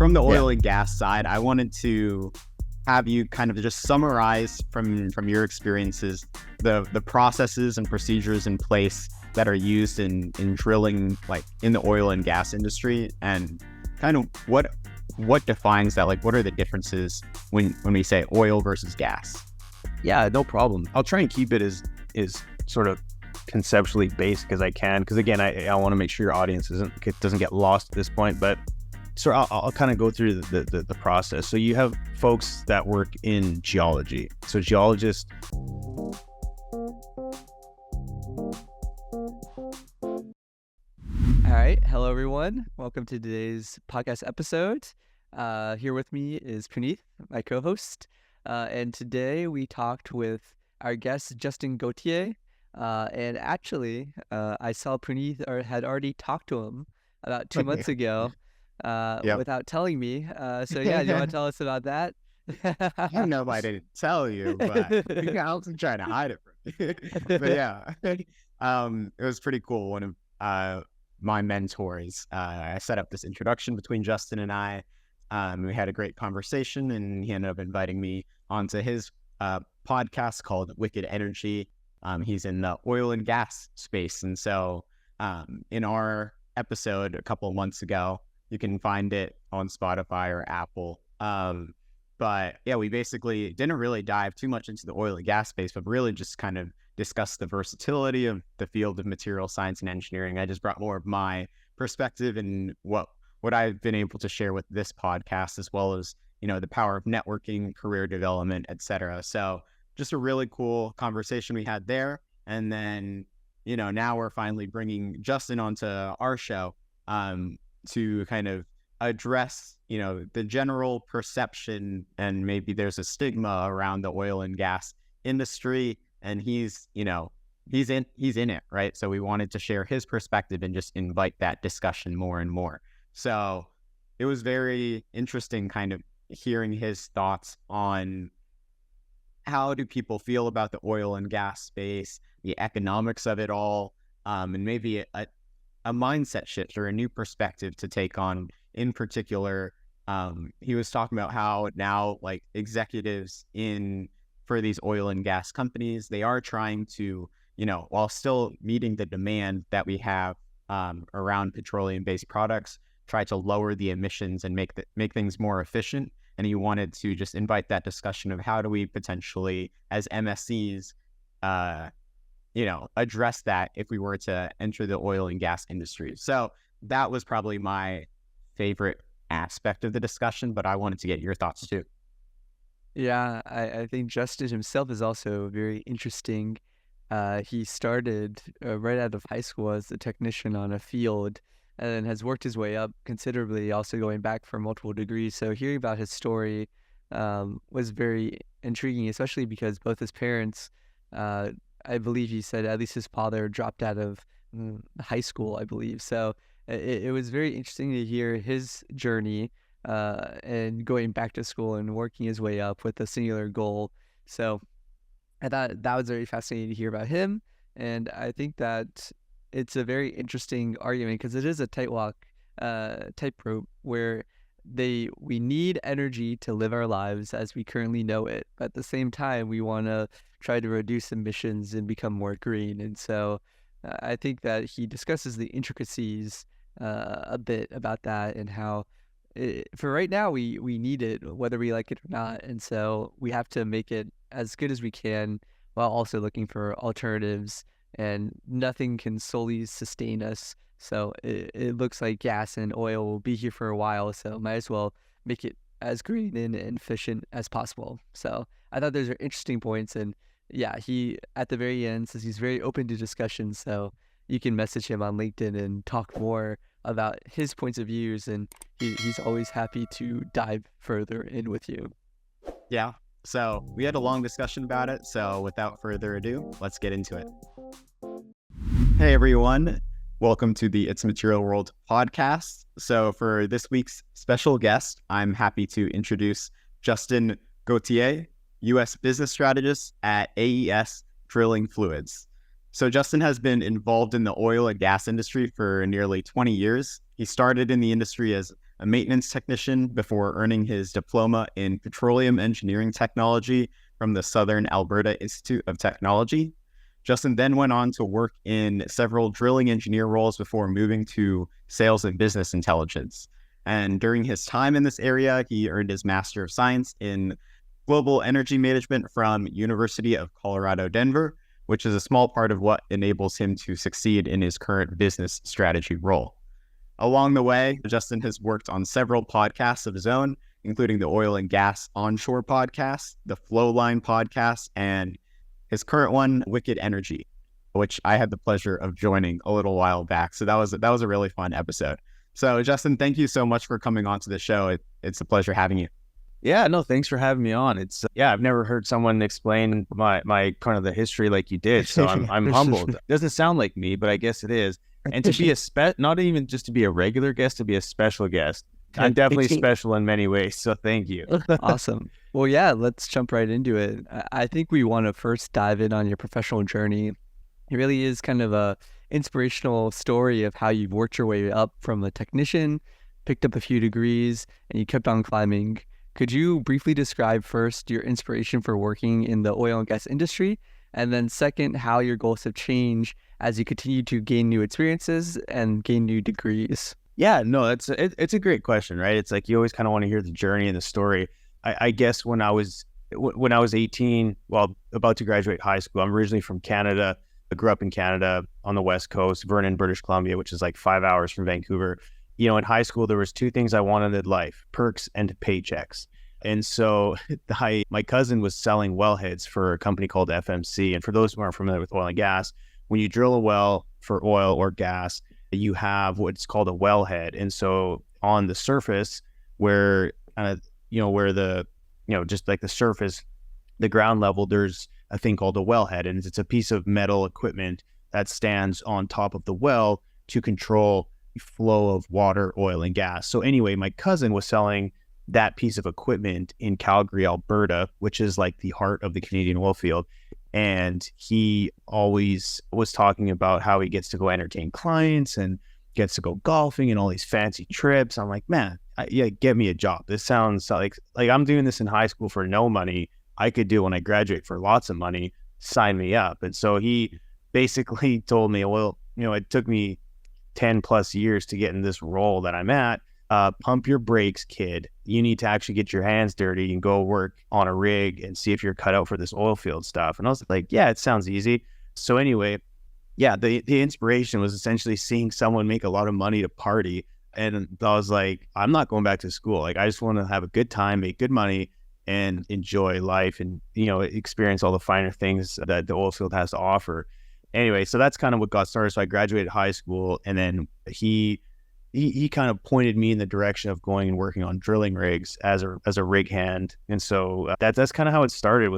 from the oil and gas side, I wanted to have you kind of just summarize from your experiences the processes and procedures in place that are used in drilling, like in the oil and gas industry, and kind of what defines that. Like, what are the differences when we say oil versus gas? Yeah, no problem. I'll try and keep it as sort of conceptually based as I can, because again, I want to make sure your audience doesn't get lost at this point. But so I'll kind of go through the process. So you have folks that work in geology. So geologists. All right. Hello, everyone. Welcome to today's podcast episode. Here with me is Praneeth, my co-host. And today we talked with our guest, Justin Gauthier. And actually, I saw Praneeth had already talked to him about 2 months ago without telling me. So yeah, do you want to tell us about that? I don't know if I didn't tell you, but I wasn't trying to hide it from you. But yeah, it was pretty cool. One of my mentors, I set up this introduction between Justin and I. We had a great conversation, and he ended up inviting me onto his podcast called Wicked Energy. He's in the oil and gas space. And so in our episode a couple of months ago, you can find it on Spotify or Apple. But yeah, we basically didn't really dive too much into the oil and gas space, but really just kind of discussed the versatility of the field of material science and engineering. I just brought more of my perspective and what I've been able to share with this podcast, as well as, you know, the power of networking, career development, etc. So just a really cool conversation we had there. And then, you know, now we're finally bringing Justin onto our show to kind of address, you know, the general perception, and maybe there's a stigma around the oil and gas industry. And he's in it, right? So we wanted to share his perspective and just invite that discussion more and more. So it was very interesting kind of hearing his thoughts on how do people feel about the oil and gas space, the economics of it all, and maybe a mindset shift or a new perspective to take on. In particular, he was talking about how now, like, executives for these oil and gas companies, they are trying to, you know, while still meeting the demand that we have around petroleum-based products, try to lower the emissions and make things more efficient. And he wanted to just invite that discussion of how do we potentially, as MSEs, you know, address that if we were to enter the oil and gas industry. So that was probably my favorite aspect of the discussion, but I wanted to get your thoughts too. Yeah, I think Justin himself is also very interesting. He started right out of high school as a technician on a field, and then has worked his way up considerably, also going back for multiple degrees. So hearing about his story was very intriguing, especially because both his parents, I believe he said at least his father dropped out of high school, I believe. So it was very interesting to hear his journey and going back to school and working his way up with a singular goal. So I thought that was very fascinating to hear about him. And I think that it's a very interesting argument because it is a tightrope where we need energy to live our lives as we currently know it. But at the same time, we want to try to reduce emissions and become more green. And so I think that he discusses the intricacies a bit about that, and how for right now we need it whether we like it or not. And so we have to make it as good as we can while also looking for alternatives, and nothing can solely sustain us. So it looks like gas and oil will be here for a while, so might as well make it as green and efficient as possible. So I thought those are interesting points. And yeah, he at the very end says he's very open to discussion, so you can message him on LinkedIn and talk more about his points of views, and he's always happy to dive further in with you. Yeah. So we had a long discussion about it. So without further ado, let's get into it. Hey, everyone. Welcome to the It's Material World podcast. So for this week's special guest, I'm happy to introduce Justin Gauthier, U.S. business strategist at AES Drilling Fluids. So Justin has been involved in the oil and gas industry for nearly 20 years. He started in the industry as a maintenance technician before earning his diploma in petroleum engineering technology from the Southern Alberta Institute of Technology. Justin then went on to work in several drilling engineer roles before moving to sales and business intelligence. And during his time in this area, he earned his Master of Science in Global Energy Management from University of Colorado, Denver, which is a small part of what enables him to succeed in his current business strategy role. Along the way, Justin has worked on several podcasts of his own, including the Oil and Gas Onshore podcast, the Flowline podcast, and his current one, Wicked Energy, which I had the pleasure of joining a little while back. So that was a really fun episode. So Justin, thank you so much for coming on to the show. It's a pleasure having you. Yeah, no, thanks for having me on. It's I've never heard someone explain my kind of the history like you did, so I'm humbled. Doesn't sound like me, but I guess it is. And to be not even just to be a regular guest, to be a special guest. I'm definitely special in many ways, so thank you. Awesome. Well, yeah, let's jump right into it. I think we want to first dive in on your professional journey. It really is kind of a inspirational story of how you've worked your way up from a technician, picked up a few degrees, and you kept on climbing. Could you briefly describe first your inspiration for working in the oil and gas industry, and then second, how your goals have changed as you continue to gain new experiences and gain new degrees? Yeah, no, it's a great question, right? It's like you always kind of want to hear the journey and the story. I guess when I was 18, well, about to graduate high school, I'm originally from Canada. I grew up in Canada on the West Coast, Vernon, British Columbia, which is like 5 hours from Vancouver. You know, in high school, there was two things I wanted in life: perks and paychecks. And so my cousin was selling wellheads for a company called FMC. And for those who aren't familiar with oil and gas, when you drill a well for oil or gas, you have what's called a wellhead. And so on the surface, where just like the surface, the ground level, there's a thing called a wellhead. And it's a piece of metal equipment that stands on top of the well to control flow of water, oil, and gas. So anyway, my cousin was selling that piece of equipment in Calgary, Alberta, which is like the heart of the Canadian oil field. And he always was talking about how he gets to go entertain clients and gets to go golfing and all these fancy trips. I'm like, man, get me a job. This sounds like I'm doing this in high school for no money. I could do when I graduate for lots of money. Sign me up. And so he basically told me, well, it took me 10 plus years to get in this role that I'm at. Pump your brakes, kid. You need to actually get your hands dirty and go work on a rig and see if you're cut out for this oil field stuff. And I was like, yeah, it sounds easy. So anyway, yeah, the inspiration was essentially seeing someone make a lot of money to party. And I was like, I'm not going back to school. Like, I just want to have a good time, make good money, and enjoy life and, experience all the finer things that the oil field has to offer. Anyway, so that's kind of what got started. So I graduated high school, and then he kind of pointed me in the direction of going and working on drilling rigs as a rig hand. And so that's kind of how it started.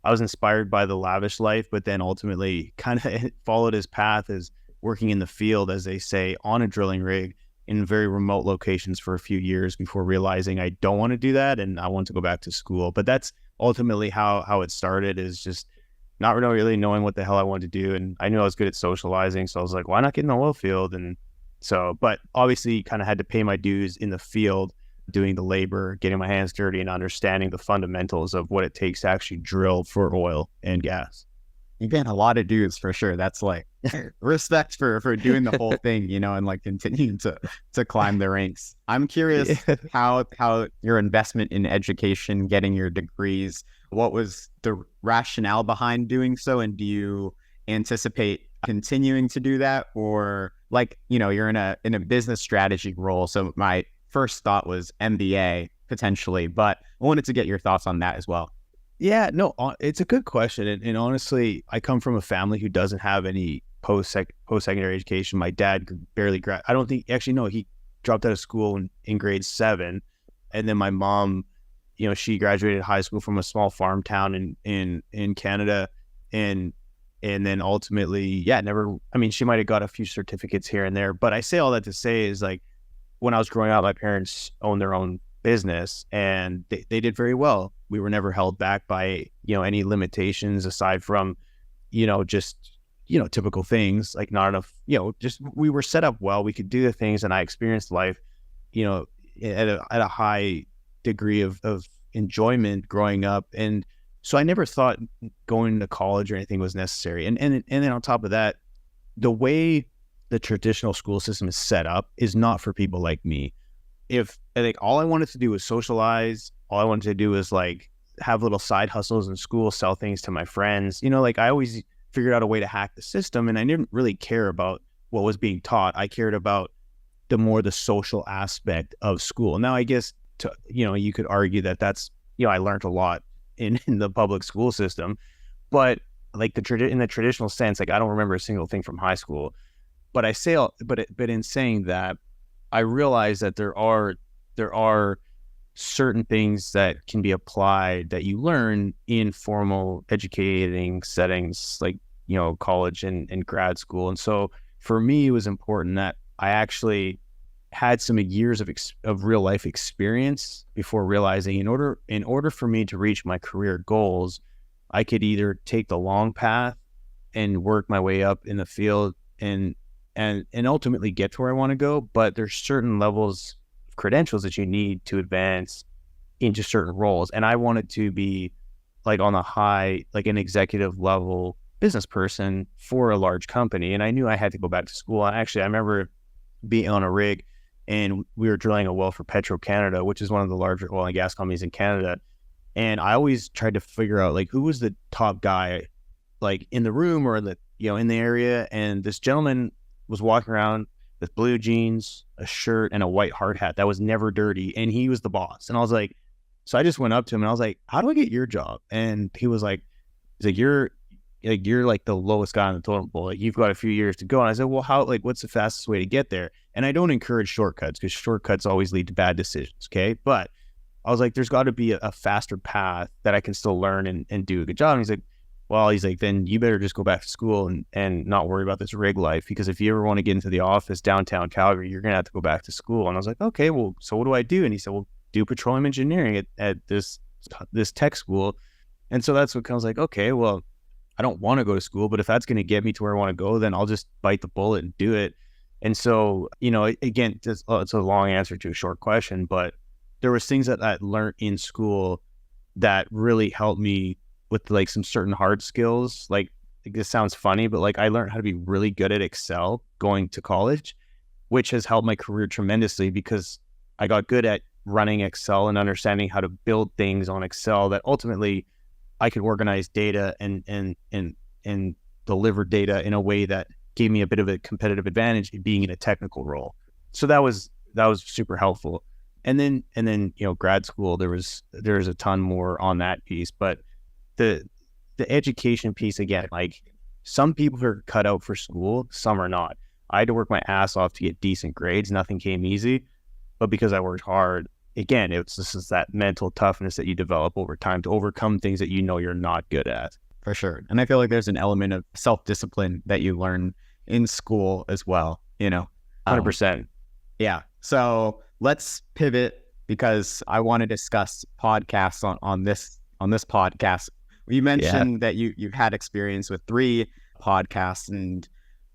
I was inspired by the lavish life, but then ultimately kind of followed his path as working in the field, as they say, on a drilling rig in very remote locations for a few years before realizing I don't want to do that and I want to go back to school. But that's ultimately how it started, is just not really knowing what the hell I wanted to do. And I knew I was good at socializing, so I was like, why not get in the oil field? And so, but obviously kind of had to pay my dues in the field, doing the labor, getting my hands dirty, and understanding the fundamentals of what it takes to actually drill for oil and gas. You've been a lot of dudes for sure. That's like respect for doing the whole thing, and like continuing to climb the ranks. I'm curious how your investment in education, getting your degrees, what was the rationale behind doing so? And do you anticipate continuing to do that? Or like, you're in a business strategy role. So my first thought was MBA potentially, but I wanted to get your thoughts on that as well. Yeah, no, it's a good question. And honestly, I come from a family who doesn't have any post-secondary education. My dad barely I don't think, actually, no, he dropped out of school in grade 7. And then my mom, she graduated high school from a small farm town in Canada. And then ultimately, she might have got a few certificates here and there. But I say all that to say is, like, when I was growing up, my parents owned their own business and they did very well. We were never held back by, any limitations aside from, just, typical things like not enough, just we were set up well. We could do the things, and I experienced life, at a high degree of enjoyment growing up. And so I never thought going to college or anything was necessary. And then on top of that, the way the traditional school system is set up is not for people like me. If like all I wanted to do was socialize, all I wanted to do was like have little side hustles in school, sell things to my friends, like I always figured out a way to hack the system, and I didn't really care about what was being taught. I cared about the social aspect of school. Now, I guess you could argue that that's, I learned a lot in the public school system, but like in the traditional sense, like I don't remember a single thing from high school. But but in saying that, I realize that there are certain things that can be applied that you learn in formal educating settings, like college and grad school. And so for me, it was important that I actually had some years of real life experience before realizing in order for me to reach my career goals, I could either take the long path and work my way up in the field and ultimately get to where I want to go. But there's certain levels of credentials that you need to advance into certain roles. And I wanted to be like on a high, like an executive level business person for a large company. And I knew I had to go back to school. Actually, I remember being on a rig and we were drilling a well for Petro-Canada, which is one of the larger oil and gas companies in Canada. And I always tried to figure out like who was the top guy, like in the room or in the area. And this gentleman was walking around with blue jeans, a shirt, and a white hard hat that was never dirty. And he was the boss. And I was like, so I just went up to him and I was like, how do I get your job? And he was like, you're like the lowest guy on the totem pole. Like you've got a few years to go. And I said, well, what's the fastest way to get there? And I don't encourage shortcuts because shortcuts always lead to bad decisions. Okay. But I was like, there's got to be a faster path that I can still learn and do a good job. And he's like, then you better just go back to school and not worry about this rig life. Because if you ever want to get into the office downtown Calgary, you're going to have to go back to school. And I was like, okay, well, so what do I do? And he said, well, do petroleum engineering at this tech school. And so that's what I was like, okay, well, I don't want to go to school, but if that's going to get me to where I want to go, then I'll just bite the bullet and do it. And so, again, it's a long answer to a short question, but there was things that I learned in school that really helped me with like some certain hard skills. Like this sounds funny, but like I learned how to be really good at Excel going to college, which has helped my career tremendously because I got good at running Excel and understanding how to build things on Excel that ultimately I could organize data and deliver data in a way that gave me a bit of a competitive advantage in being in a technical role. So that was super helpful. And then grad school, there was a ton more on that piece, but the education piece, again, like some people are cut out for school, some are not. I had to work my ass off to get decent grades. Nothing came easy, but because I worked hard, again, this is that mental toughness that you develop over time to overcome things that you're not good at. For sure. And I feel like there's an element of self-discipline that you learn in school as well, 100%. Yeah. So let's pivot because I want to discuss podcasts on this podcast. You mentioned that you've had experience with 3 podcasts, and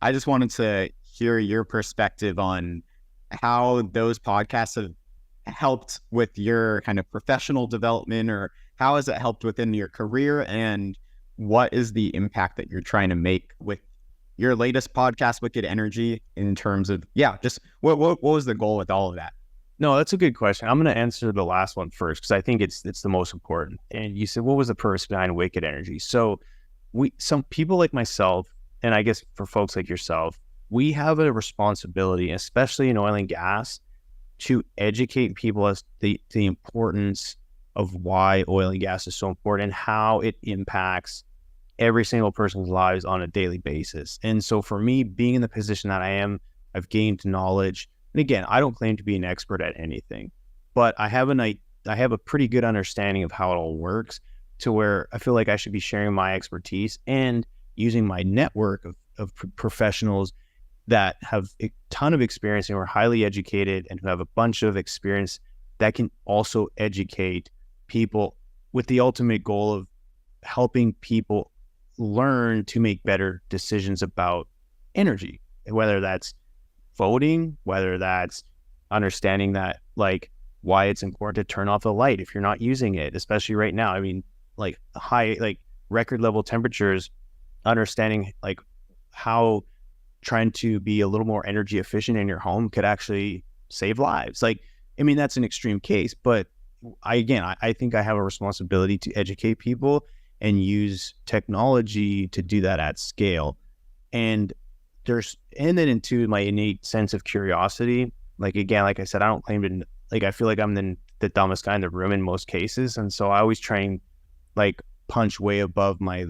I just wanted to hear your perspective on how those podcasts have helped with your kind of professional development, or how has it helped within your career, and what is the impact that you're trying to make with your latest podcast, Wicked Energy, in terms of, just what was the goal with all of that? No, that's a good question. I'm going to answer the last one first because I think it's the most important. And you said, what was the purpose behind Wicked Energy? So some people like myself, and I guess for folks like yourself, we have a responsibility, especially in oil and gas, to educate people as the importance of why oil and gas is so important and how it impacts every single person's lives on a daily basis. And so for me, being in the position that I am, I've gained knowledge. And again, I don't claim to be an expert at anything, but I have a pretty good understanding of how it all works, to where I feel like I should be sharing my expertise and using my network of professionals that have a ton of experience and are highly educated and who have a bunch of experience that can also educate people, with the ultimate goal of helping people learn to make better decisions about energy, whether that's voting, whether that's understanding that like why it's important to turn off the light if you're not using it, especially right now. I mean, like record level temperatures, understanding like how trying to be a little more energy efficient in your home could actually save lives. Like, I mean, that's an extreme case, but I think I have a responsibility to educate people and use technology to do that at scale. And then into my innate sense of curiosity, like, again, like I said, I don't claim to, like, I feel like I'm the dumbest guy in the room in most cases. And so I always try and like punch way above my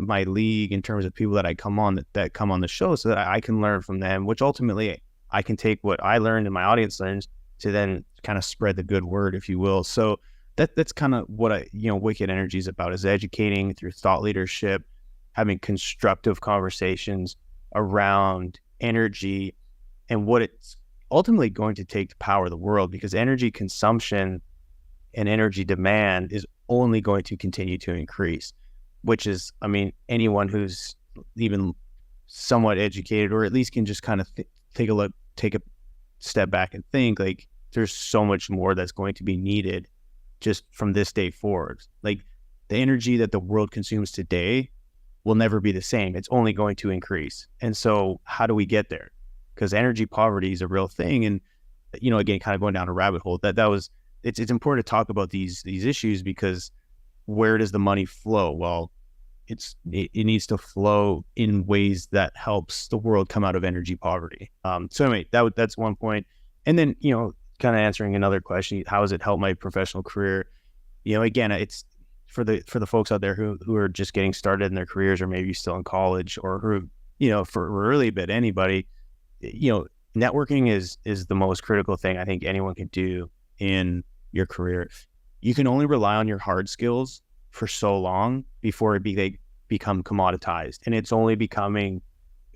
league in terms of people that that come on the show, so that I can learn from them, which ultimately I can take what I learned and my audience learns to then kind of spread the good word, if you will. So that's kind of what Wicked Energy is about, is educating through thought leadership, having constructive conversations around energy and what it's ultimately going to take to power the world, because energy consumption and energy demand is only going to continue to increase, which is, I mean, anyone who's even somewhat educated, or at least can just kind of take a step back and think, like, there's so much more that's going to be needed just from this day forward. Like, the energy that the world consumes today will never be the same. It's only going to increase. And so how do we get there? Because energy poverty is a real thing. And, again, kind of going down a rabbit hole, it's important to talk about these issues, because where does the money flow? Well, it needs to flow in ways that helps the world come out of energy poverty. So anyway, that's one point. And then, kind of answering another question, how has it helped my professional career? Again, it's for the folks out there who are just getting started in their careers, or maybe still in college, or who, for really a bit, anybody, networking is the most critical thing I think anyone can do in your career. You can only rely on your hard skills for so long before they become commoditized, and it's only becoming,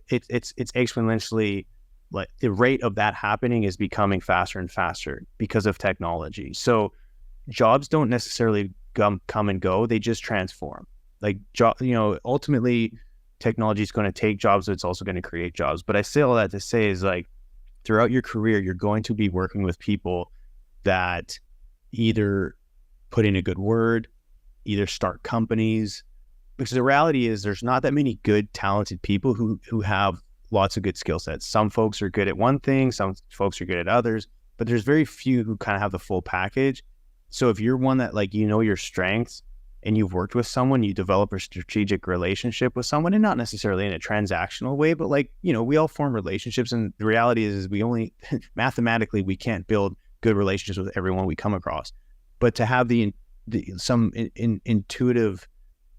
it's exponentially, like, the rate of that happening is becoming faster and faster because of technology. So jobs don't necessarily come and go, they just transform. Like, ultimately technology is going to take jobs, but it's also going to create jobs. But I say all that to say is, like, throughout your career, you're going to be working with people that either put in a good word, either start companies, because the reality is there's not that many good, talented people who have lots of good skill sets. Some folks are good at one thing, some folks are good at others, but there's very few who kind of have the full package. So if you're one that, like, your strengths, and you've worked with someone, you develop a strategic relationship with someone, and not necessarily in a transactional way, but, like, we all form relationships, and the reality is we only mathematically, we can't build good relationships with everyone we come across. But to have intuitive,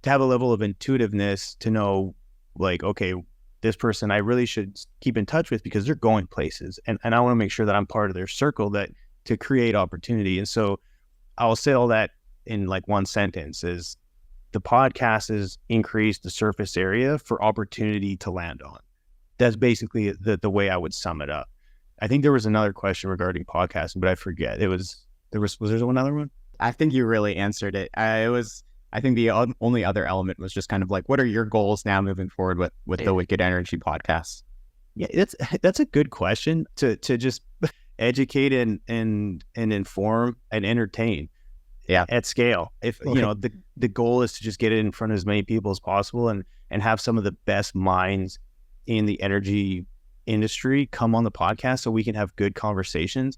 to have a level of intuitiveness to know, like, okay, this person I really should keep in touch with because they're going places, and I want to make sure that I'm part of their circle, that to create opportunity. And so I'll say all that in like one sentence is, the podcast has increased the surface area for opportunity to land on. That's basically the way I would sum it up. I think there was another question regarding podcasting, but I forget. Was there another one? I think you really answered it. I think the only other element was just kind of like, what are your goals now moving forward with the Wicked Energy podcast? Yeah, that's a good question to just educate and inform and entertain. Yeah, at scale. If the goal is to just get it in front of as many people as possible, and have some of the best minds in the energy industry come on the podcast, so we can have good conversations,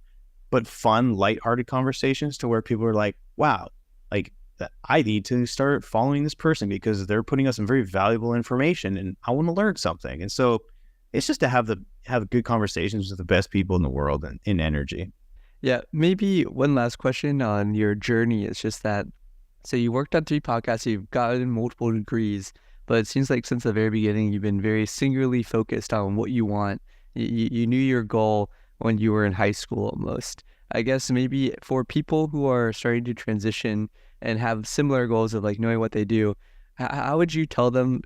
but fun, lighthearted conversations, to where people are like, wow, like, I need to start following this person because they're putting us some very valuable information, and I want to learn something. And so it's just to have good conversations with the best people in the world in energy. Yeah, maybe one last question on your journey is just that, so you worked on 3 podcasts, you've gotten multiple degrees, but it seems like since the very beginning, you've been very singularly focused on what you want. You knew your goal when you were in high school almost. I guess maybe for people who are starting to transition and have similar goals of, like, knowing what they do, how would you tell them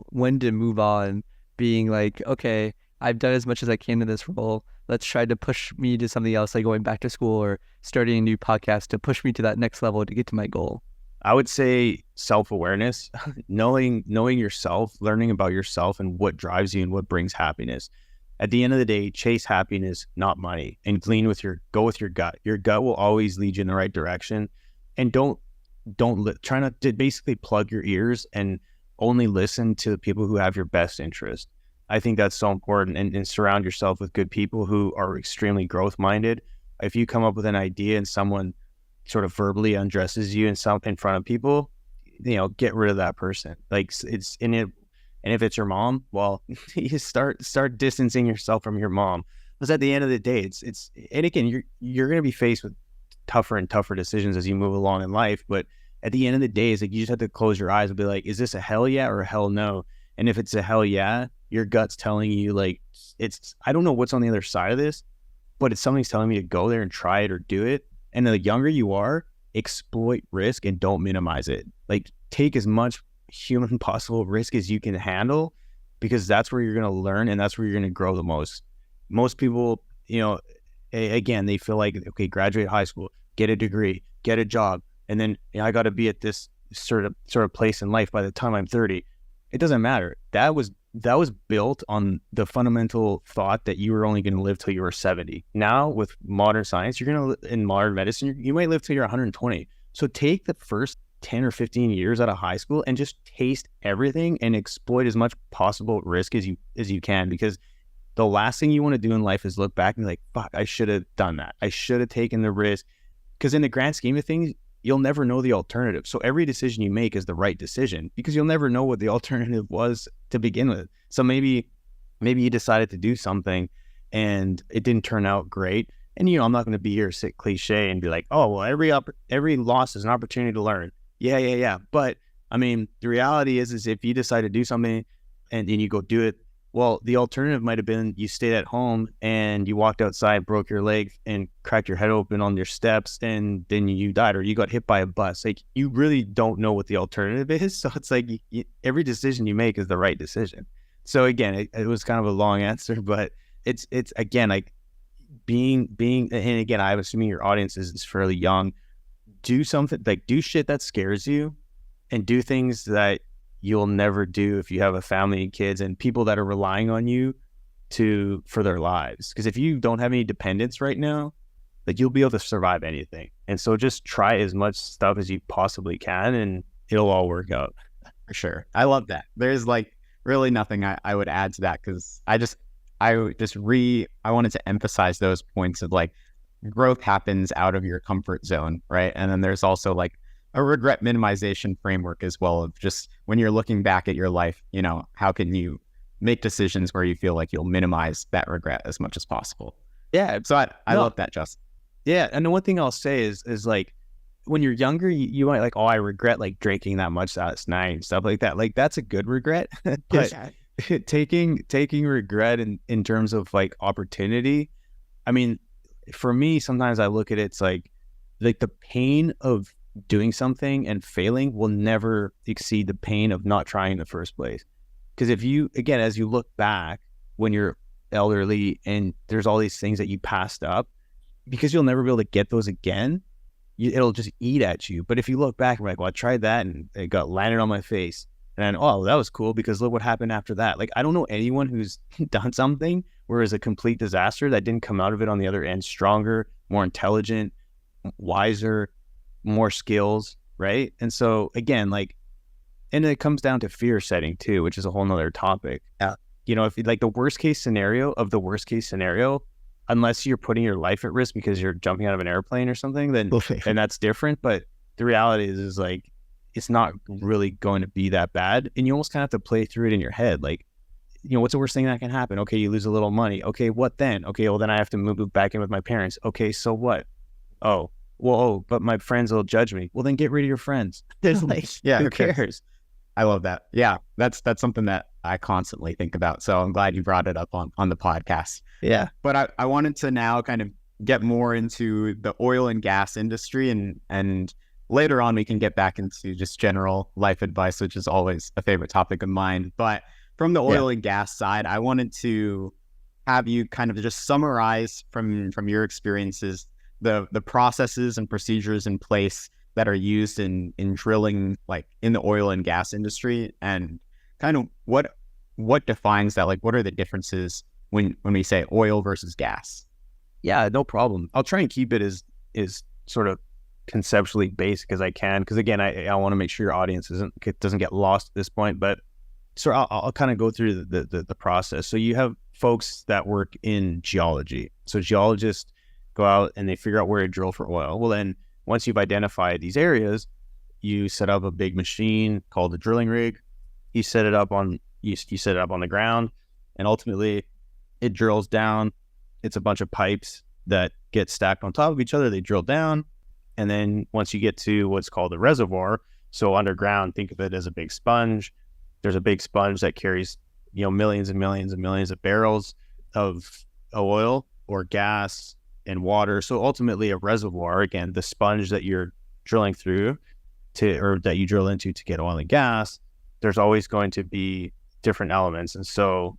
when to move on, being like, okay, I've done as much as I can in this role, let's try to push me to something else, like going back to school or starting a new podcast to push me to that next level to get to my goal? I would say self-awareness, knowing yourself, learning about yourself and what drives you and what brings happiness. At the end of the day, chase happiness, not money, and go with your gut. Your gut will always lead you in the right direction. And try not to basically plug your ears and only listen to the people who have your best interest. I think that's so important, and surround yourself with good people who are extremely growth minded. If you come up with an idea and someone sort of verbally undresses you in front of people, get rid of that person. Like it's in it. And if it's your mom, well, you start distancing yourself from your mom. Because at the end of the day, it's and again, you're going to be faced with tougher and tougher decisions as you move along in life. But at the end of the day, it's like you just have to close your eyes and be like, is this a hell yeah or a hell no? And if it's a hell yeah, your gut's telling you like, I don't know what's on the other side of this, but it's something's telling me to go there and try it or do it. And the younger you are, exploit risk and don't minimize it. Like take as much human possible risk as you can handle, because that's where you're going to learn and that's where you're going to grow the most. Most people, again, they feel like, okay, graduate high school, get a degree, get a job, and then I got to be at this sort of place in life by the time I'm 30. It doesn't matter. That was built on the fundamental thought that you were only going to live till you were 70. Now with modern science, in modern medicine, you might live till you're 120. So take the first 10 or 15 years out of high school and just taste everything and exploit as much possible risk as you can, because the last thing you want to do in life is look back and be like, fuck, I should have done that. I should have taken the risk. Because in the grand scheme of things, you'll never know the alternative. So every decision you make is the right decision, because you'll never know what the alternative was to begin with. So maybe you decided to do something and it didn't turn out great. And I'm not going to be here sit cliche and be like, oh, well, every loss is an opportunity to learn. Yeah. But I mean, the reality is if you decide to do something and you go do it, well, the alternative might have been you stayed at home and you walked outside, broke your leg and cracked your head open on your steps, and then you died, or you got hit by a bus. Like, you really don't know what the alternative is. So it's like every decision you make is the right decision. So again, it was kind of a long answer, but it's again, like being, and again, I'm assuming your audience is fairly young. Do something, like do shit that scares you, and do things that you'll never do if you have a family and kids and people that are relying on you for their lives. Because if you don't have any dependents right now, like you'll be able to survive anything. And so just try as much stuff as you possibly can and it'll all work out. For sure. I love that. There's like really nothing I would add to that, because I wanted to emphasize those points of like growth happens out of your comfort zone, right? And then there's also like a regret minimization framework as well, of just when you're looking back at your life, how can you make decisions where you feel like you'll minimize that regret as much as possible? Yeah. So I love that, Justin. Yeah. And the one thing I'll say is like, when you're younger, you might like, oh, I regret like drinking that much last night and stuff like that. Like that's a good regret. But taking regret in terms of like opportunity, I mean, for me, sometimes I look at it, it's like the pain of doing something and failing will never exceed the pain of not trying in the first place. Because if you, again, as you look back when you're elderly and there's all these things that you passed up, because you'll never be able to get those again, it'll just eat at you. But if you look back and like, well, I tried that and it got landed on my face, and then, oh, that was cool because look what happened after that. Like, I don't know anyone who's done something where it's a complete disaster that didn't come out of it on the other end stronger, more intelligent, wiser, more skills, right? And so again, like, and it comes down to fear setting too, which is a whole nother topic. Yeah. If like the worst case scenario, unless you're putting your life at risk because you're jumping out of an airplane or something, then and that's different. But the reality is like, it's not really going to be that bad. And you almost kind of have to play through it in your head. Like, what's the worst thing that can happen? Okay, you lose a little money. Okay, what then? Okay, well then I have to move back in with my parents. Okay, so what? Oh, well, but my friends will judge me. Well, then get rid of your friends. There's like, yeah, who cares? I love that. Yeah, that's something that I constantly think about. So I'm glad you brought it up on the podcast. Yeah. But I wanted to now kind of get more into the oil and gas industry, and later on we can get back into just general life advice, which is always a favorite topic of mine. But from the oil and gas side, I wanted to have you kind of just summarize from your experiences the processes and procedures in place that are used in drilling, like in the oil and gas industry, and kind of what defines that, like what are the differences when we say oil versus gas? Yeah, no problem. I'll try and keep it as sort of conceptually basic as I can, because again, I want to make sure your audience doesn't get lost at this point. But so I'll kind of go through the process. So you have folks that work in geology. So geologists go out and they figure out where to drill for oil. Well, then once you've identified these areas, you set up a big machine called a drilling rig. You set it up on the ground, and ultimately it drills down. It's a bunch of pipes that get stacked on top of each other. They drill down, and then once you get to what's called a reservoir, so underground, think of it as a big sponge. There's a big sponge that carries, millions and millions and millions of barrels of oil or gas and water. So ultimately a reservoir, again, the sponge that you're drilling through or that you drill into to get oil and gas, there's always going to be different elements. And so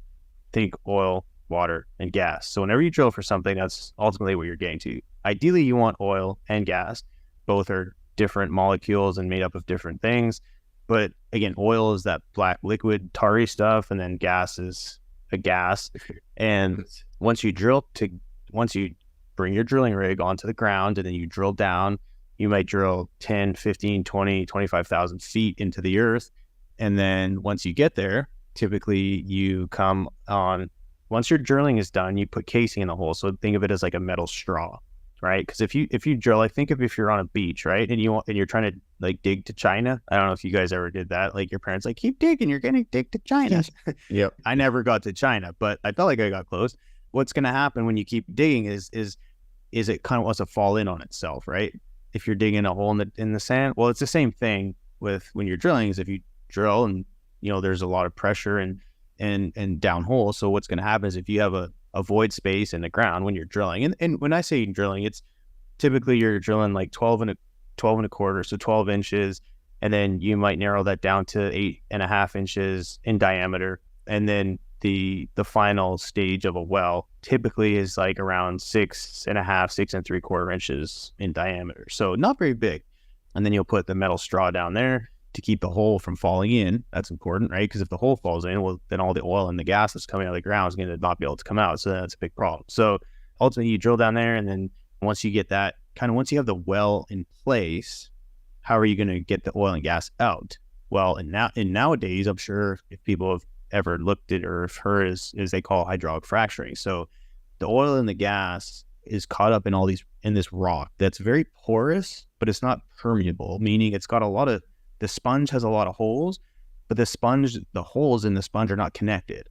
think oil, water, and gas. So whenever you drill for something, that's ultimately what you're getting to. Ideally, you want oil and gas. Both are different molecules and made up of different things. But again, oil is that black liquid, tarry stuff, and then gas is a gas. And once you bring your drilling rig onto the ground and then you drill down, you might drill 10, 15, 20, 25,000 feet into the earth. And then once you get there, typically you come on, once your drilling is done, you put casing in the hole. So think of it as like a metal straw, right? Because if you drill, I think if you're on a beach, right, and you're trying to like dig to China. I don't know if you guys ever did that. Like your parents like, keep digging, you're gonna dig to China. Yep. I never got to China, but I felt like I got close. What's gonna happen when you keep digging is it kind of wants to fall in on itself, right? If you're digging a hole in the sand, well, it's the same thing with when you're drilling. Is if you drill and there's a lot of pressure and down hole. So what's going to happen is if you have a void space in the ground when you're drilling, and when I say drilling, it's typically you're drilling like 12 and a quarter, so 12 inches, and then you might narrow that down to 8.5 inches in diameter, and then the final stage of a well typically is like around 6.5, 6.75 inches in diameter, so not very big. And then you'll put the metal straw down there to keep the hole from falling in. That's important, right? Because if the hole falls in, well, then all the oil and the gas that's coming out of the ground is going to not be able to come out. So that's a big problem. So ultimately you drill down there, and then once you get that, once you have the well in place, how are you going to get the oil and gas out? Well, and nowadays, I'm sure if people have ever looked at or have heard is they call hydraulic fracturing. So the oil and the gas is caught up in this rock that's very porous, but it's not permeable, meaning it's got the sponge has a lot of holes, but the holes in the sponge are not connected.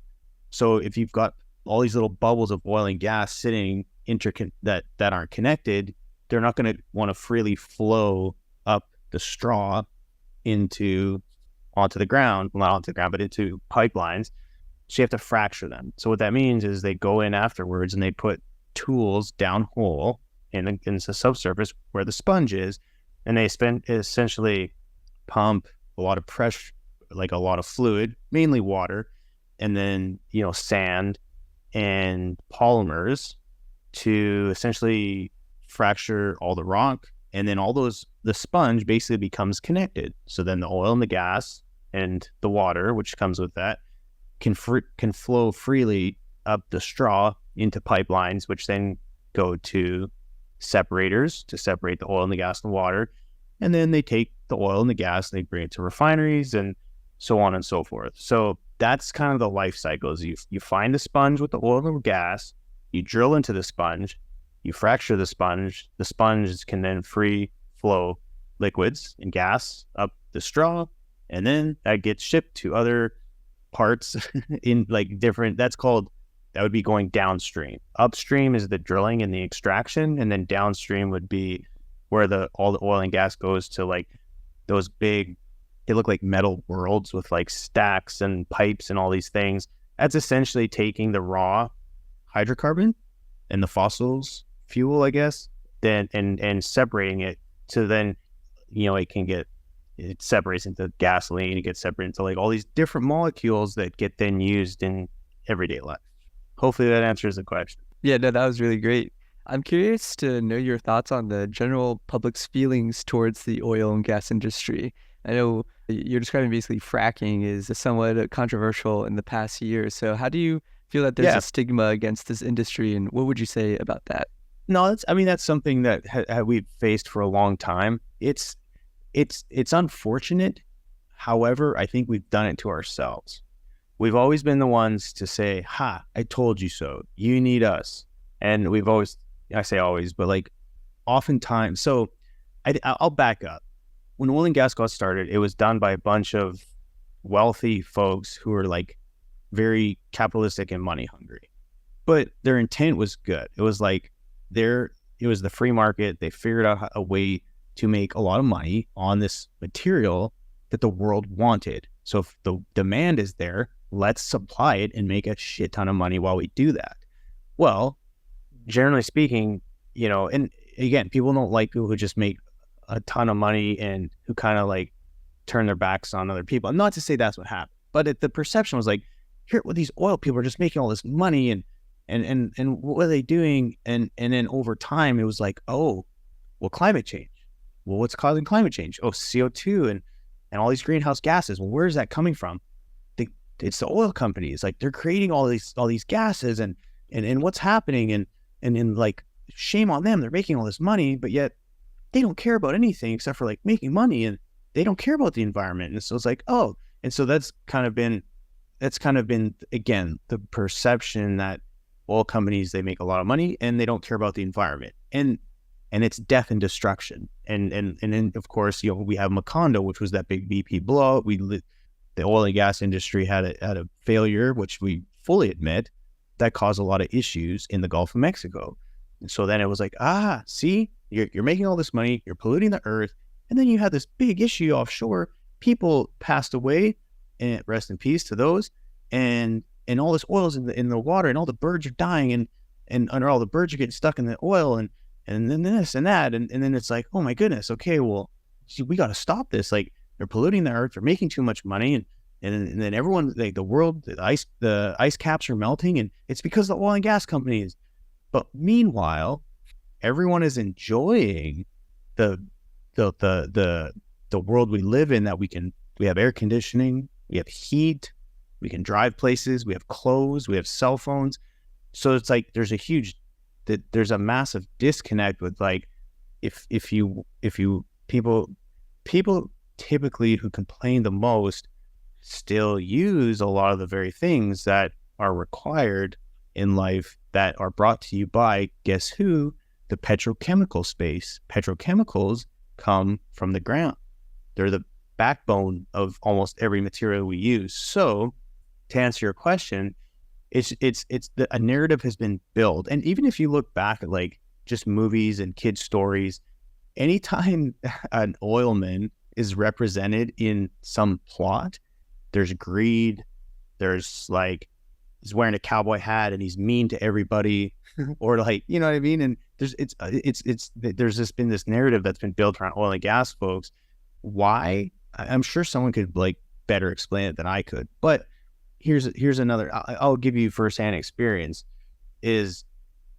So if you've got all these little bubbles of oil and gas sitting that aren't connected, they're not going to want to freely flow up the straw onto the ground, well, not onto the ground, but into pipelines. So you have to fracture them. So what that means is they go in afterwards and they put tools down hole in the subsurface where the sponge is, and they essentially pump a lot of pressure, like a lot of fluid, mainly water, and then sand and polymers to essentially fracture all the rock, and then the sponge basically becomes connected. So then the oil and the gas and the water, which comes with that, can flow freely up the straw into pipelines, which then go to separators to separate the oil and the gas and the water. And then they take the oil and the gas and they bring it to refineries and so on and so forth. So that's kind of the life cycle. Is you find the sponge with the oil and gas, you drill into the sponge, you fracture the sponge can then free flow liquids and gas up the straw, and then that gets shipped to other parts in like different, that would be going downstream. Upstream is the drilling and the extraction, and then downstream would be where all the oil and gas goes to like those big, they look like metal worlds with like stacks and pipes and all these things. That's essentially taking the raw hydrocarbon and the fossils fuel, I guess, then and separating it to then, it separates into gasoline, it gets separated into like all these different molecules that get then used in everyday life. Hopefully that answers the question. Yeah, no, that was really great. I'm curious to know your thoughts on the general public's feelings towards the oil and gas industry. I know you're describing basically fracking is somewhat controversial in the past year. So how do you feel that there's Yeah. a stigma against this industry, and what would you say about that? No, that's something that we've faced for a long time. It's unfortunate. However, I think we've done it to ourselves. We've always been the ones to say, "Ha, I told you so. You need us." And we've always, I say always, but like oftentimes. So I'll back up. When oil and gas got started, it was done by a bunch of wealthy folks who were like very capitalistic and money hungry, but their intent was good. It was like it was the free market. They figured out a way to make a lot of money on this material that the world wanted. So if the demand is there, let's supply it and make a shit ton of money while we do that. Well, generally speaking, and again, people don't like people who just make a ton of money and who kind of like turn their backs on other people. Not to say that's what happened, but the perception was like, here, well, these oil people are just making all this money and what are they doing? And then over time, it was like, oh, well, climate change. Well, what's causing climate change? Oh, CO2 and all these greenhouse gases. Well, where is that coming from? It's the oil companies. Like they're creating all these gases and what's happening and like shame on them. They're making all this money, but yet they don't care about anything except for like making money, and they don't care about the environment. And so it's like, oh, and so that's kind of been again the perception that oil companies, they make a lot of money and they don't care about the environment, and it's death and destruction. And then of course, we have Macondo, which was that big BP blowout. The oil and gas industry had a failure, which we fully admit, that caused a lot of issues in the Gulf of Mexico. And so then it was like, see, you're making all this money, you're polluting the earth, and then you had this big issue offshore. People passed away, and rest in peace to those, and all this oil's in the water, and all the birds are dying, and all the birds are getting stuck in the oil, and then this and that, and then it's like, oh my goodness, okay, well, we got to stop this. Like they're polluting the earth, they're making too much money, and then everyone, like the world, the ice caps are melting, and it's because of the oil and gas companies. But meanwhile, everyone is enjoying the world we live in, that we have air conditioning, we have heat, we can drive places, we have clothes, we have cell phones. So it's like there's a massive disconnect with like if people typically who complain the most still use a lot of the very things that are required in life that are brought to you by, guess who? The petrochemical space. Petrochemicals come from the ground. They're the backbone of almost every material we use. So to answer your question, a narrative has been built. And even if you look back at like just movies and kids' stories, anytime an oilman is represented in some plot, there's greed, there's like, he's wearing a cowboy hat and he's mean to everybody, or like, you know what I mean? And there's just been this narrative that's been built around oil and gas folks. Why? I'm sure someone could like better explain it than I could. But here's another. I'll give you firsthand experience. Is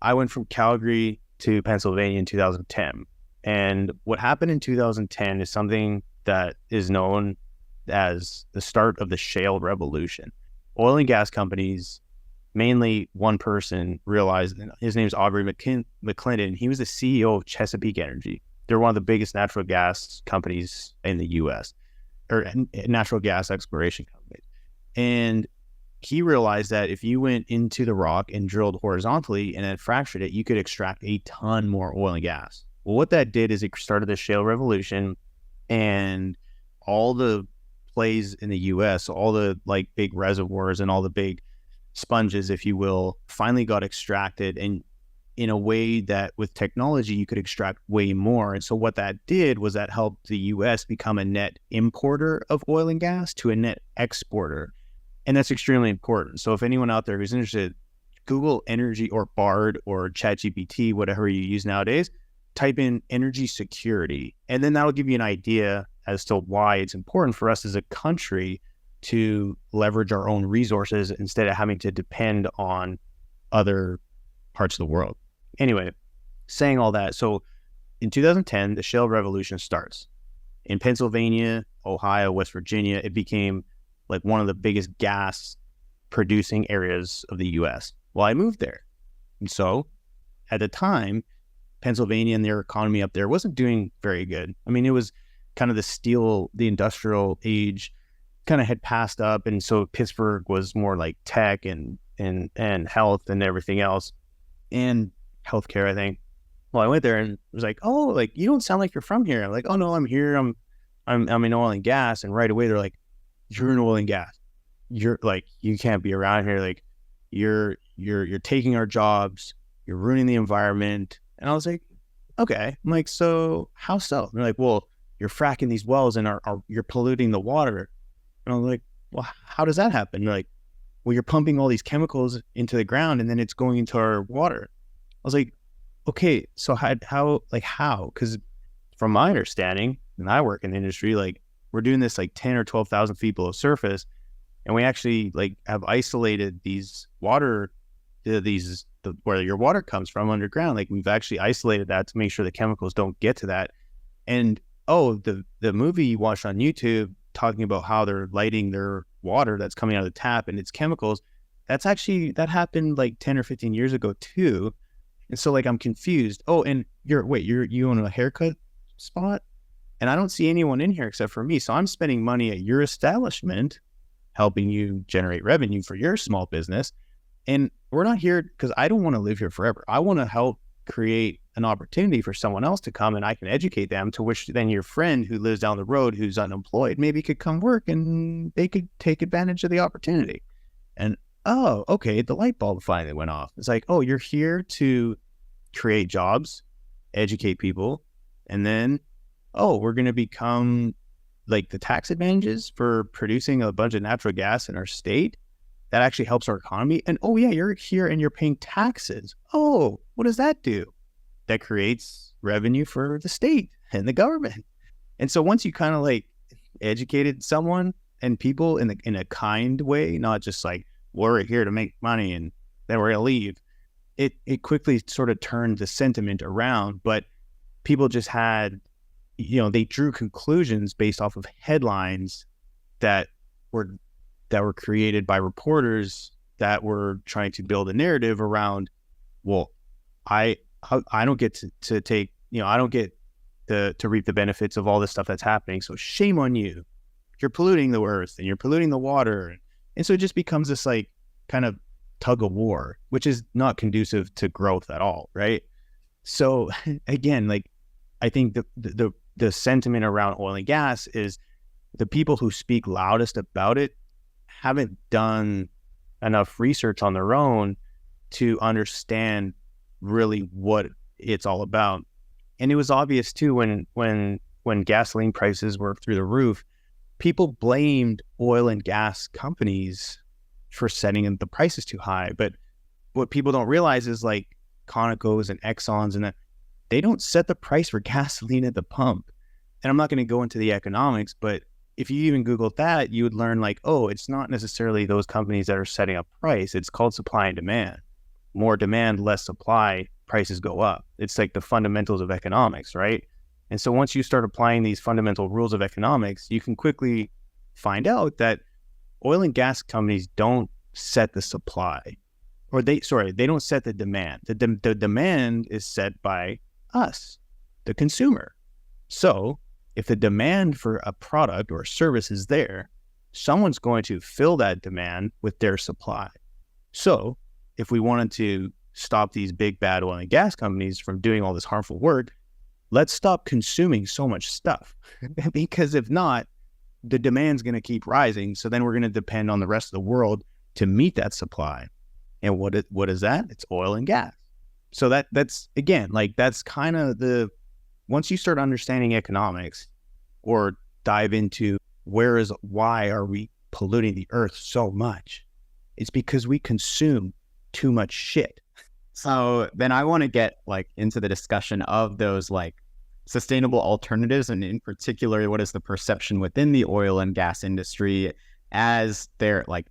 I went from Calgary to Pennsylvania in 2010, and what happened in 2010 is something that is known as the start of the shale revolution. Oil and gas companies, mainly one person, realized, his name's Aubrey McClendon. He was the CEO of Chesapeake Energy. They're one of the biggest natural gas companies in the U.S., or natural gas exploration companies. And he realized that if you went into the rock and drilled horizontally and then fractured it, you could extract a ton more oil and gas. Well, what that did is it started the shale revolution, and all the plays in the U.S., all the like big reservoirs and all the big sponges, if you will, finally got extracted, and in a way that with technology you could extract way more. And so what that did was that helped the U.S. become a net importer of oil and gas to a net exporter. And that's extremely important. So if anyone out there who's interested, Google energy or Bard or ChatGPT, whatever you use nowadays, type in energy security, and then that'll give you an idea as to why it's important for us as a country to leverage our own resources instead of having to depend on other parts of the world. Anyway, saying all that, so in 2010, the shale revolution starts. In Pennsylvania, Ohio, West Virginia, it became like one of the biggest gas producing areas of the US. Well, I moved there. And so at the time, Pennsylvania and their economy up there wasn't doing very good. I mean, it was kind of the industrial age kind of had passed up. And so Pittsburgh was more like tech and health and everything else, and healthcare, I think. Well, I went there and it was like, oh, like, you don't sound like you're from here. I'm like, oh no, I'm here. I'm in oil and gas. And right away they're like, you're in oil and gas. You're like, you can't be around here. Like, you're taking our jobs. You're ruining the environment. And I was like, okay. I'm like, so how so? And they're like, well, you're fracking these wells and you're polluting the water. And I was like, well, how does that happen? And they're like, well, you're pumping all these chemicals into the ground and then it's going into our water. I was like, okay, so how? Because from my understanding, and I work in the industry, like, we're doing this like 10 or 12,000 feet below surface, and we actually like have isolated these water, where your water comes from underground. Like, we've actually isolated that to make sure the chemicals don't get to that. And the movie you watched on YouTube talking about how they're lighting their water that's coming out of the tap and it's chemicals, that happened like 10 or 15 years ago too. And so, like, I'm confused. Oh, and you own a haircut spot? And I don't see anyone in here except for me. So I'm spending money at your establishment, helping you generate revenue for your small business. And we're not here because I don't want to live here forever. I want to help create an opportunity for someone else to come and I can educate them, to which then your friend who lives down the road who's unemployed maybe could come work and they could take advantage of the opportunity. And oh, okay, the light bulb finally went off. It's like, oh, you're here to create jobs, educate people, and then, oh, we're going to become like the tax advantages for producing a bunch of natural gas in our state. That actually helps our economy. And oh yeah, you're here and you're paying taxes. Oh, what does that do? That creates revenue for the state and the government. And so once you kind of like educated someone and people in a kind way, not just like, we're here to make money and then we're going to leave, it quickly sort of turned the sentiment around. But people just had, they drew conclusions based off of headlines that were created by reporters that were trying to build a narrative around, well, I don't get to take, I don't get to reap the benefits of all this stuff that's happening. So shame on you. You're polluting the earth and you're polluting the water. And so it just becomes this like kind of tug of war, which is not conducive to growth at all, right? So again, like, I think the sentiment around oil and gas is the people who speak loudest about it haven't done enough research on their own to understand really what it's all about. And it was obvious too when gasoline prices were through the roof, people blamed oil and gas companies for setting the prices too high. But what people don't realize is like Conocos and Exxons and that, they don't set the price for gasoline at the pump. And I'm not going to go into the economics, but if you even Google that, you would learn like, oh, it's not necessarily those companies that are setting up price. It's called supply and demand. More demand, less supply, prices go up. It's like the fundamentals of economics, right? And so once you start applying these fundamental rules of economics, you can quickly find out that oil and gas companies don't set the supply, or they don't set the demand. The demand is set by us, the consumer. So if the demand for a product or a service is there, someone's going to fill that demand with their supply. So if we wanted to stop these big bad oil and gas companies from doing all this harmful work, let's stop consuming so much stuff. Because if not, the demand's going to keep rising. So then we're going to depend on the rest of the world to meet that supply. And what is that? It's oil and gas. So that's again, like, that's kind of once you start understanding economics or dive into why are we polluting the earth so much? It's because we consume too much shit. So then I want to get like into the discussion of those like sustainable alternatives, and in particular, what is the perception within the oil and gas industry as they're like,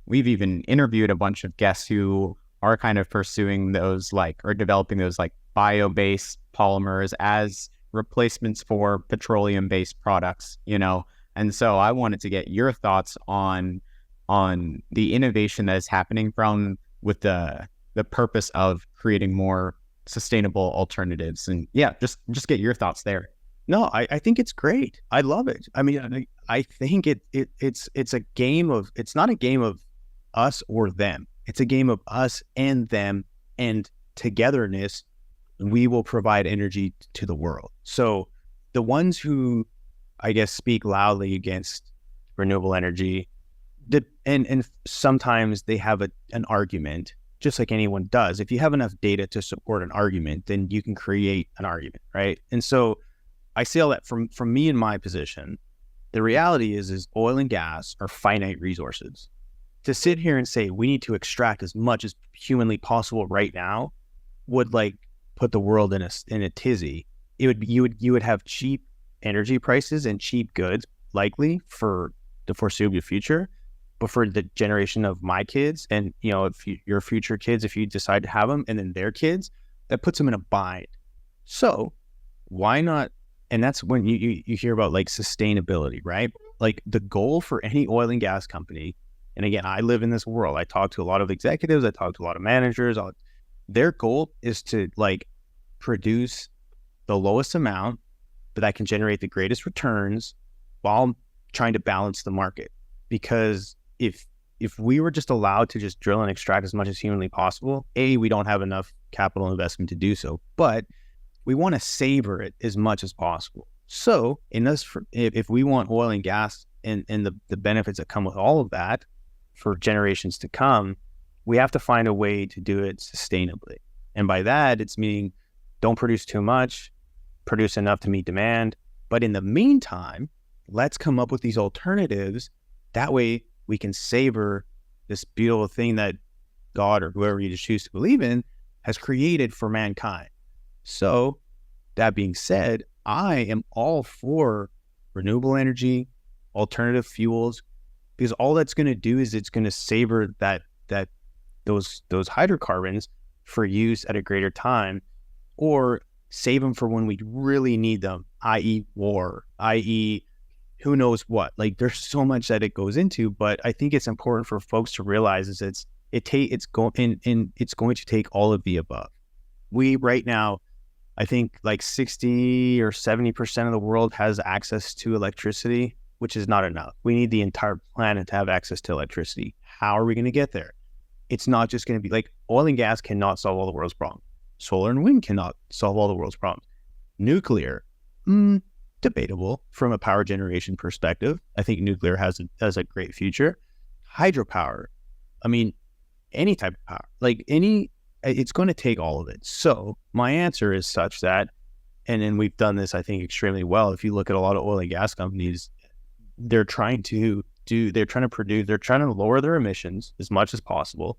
we've even interviewed a bunch of guests who are kind of pursuing those like, or developing those like bio-based polymers as replacements for petroleum-based products, And so I wanted to get your thoughts on on the innovation that is happening with the purpose of creating more sustainable alternatives. And yeah, just get your thoughts there. No, I think it's great. I love it. I mean, I think it's a game of, it's not a game of us or them. It's a game of us and them, and togetherness, we will provide energy to the world. So the ones who, I guess, speak loudly against renewable energy, and sometimes they have an argument, just like anyone does. If you have enough data to support an argument, then you can create an argument, right? And so I see all that from me in my position. The reality is oil and gas are finite resources. To sit here and say we need to extract as much as humanly possible right now would like put the world in a tizzy. You would have cheap energy prices and cheap goods likely for the foreseeable future, but for the generation of my kids and if your future kids, if you decide to have them, and then their kids, that puts them in a bind. So why not? And that's when you hear about like sustainability, right? Like the goal for any oil and gas company, and again, I live in this world. I talk to a lot of executives. I talk to a lot of managers. Their goal is to like produce the lowest amount, but that can generate the greatest returns while trying to balance the market. Because if we were just allowed to just drill and extract as much as humanly possible, we don't have enough capital investment to do so, but we want to savor it as much as possible. So if we want oil and gas and the benefits that come with all of that for generations to come, we have to find a way to do it sustainably. And by that, it's meaning don't produce too much, produce enough to meet demand. But in the meantime, let's come up with these alternatives. That way we can savor this beautiful thing that God or whoever you choose to believe in has created for mankind. So that being said, I am all for renewable energy, alternative fuels, because all that's going to do is it's going to savor those hydrocarbons for use at a greater time, or save them for when we really need them, i.e. war, i.e. who knows what. Like there's so much that it goes into, but I think it's important for folks to realize is it's going to take all of the above. We right now, I think like 60 or 70% of the world has access to electricity, which is not enough. We need the entire planet to have access to electricity. How are we going to get there? It's not just going to be like oil and gas cannot solve all the world's problems. Solar and wind cannot solve all the world's problems. Nuclear, debatable from a power generation perspective. I think nuclear has a great future. Hydropower, I mean, any type of power, it's going to take all of it. So my answer is such that, and then we've done this, I think, extremely well. If you look at a lot of oil and gas companies, they're trying to lower their emissions as much as possible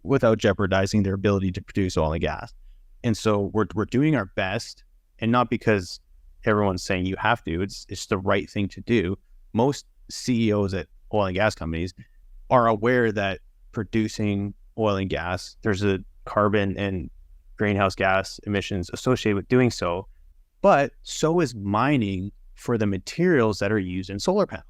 without jeopardizing their ability to produce oil and gas. And so we're doing our best, and not because everyone's saying you have to, it's the right thing to do. Most CEOs at oil and gas companies are aware that producing oil and gas, there's a carbon and greenhouse gas emissions associated with doing so, but so is mining for the materials that are used in solar panels.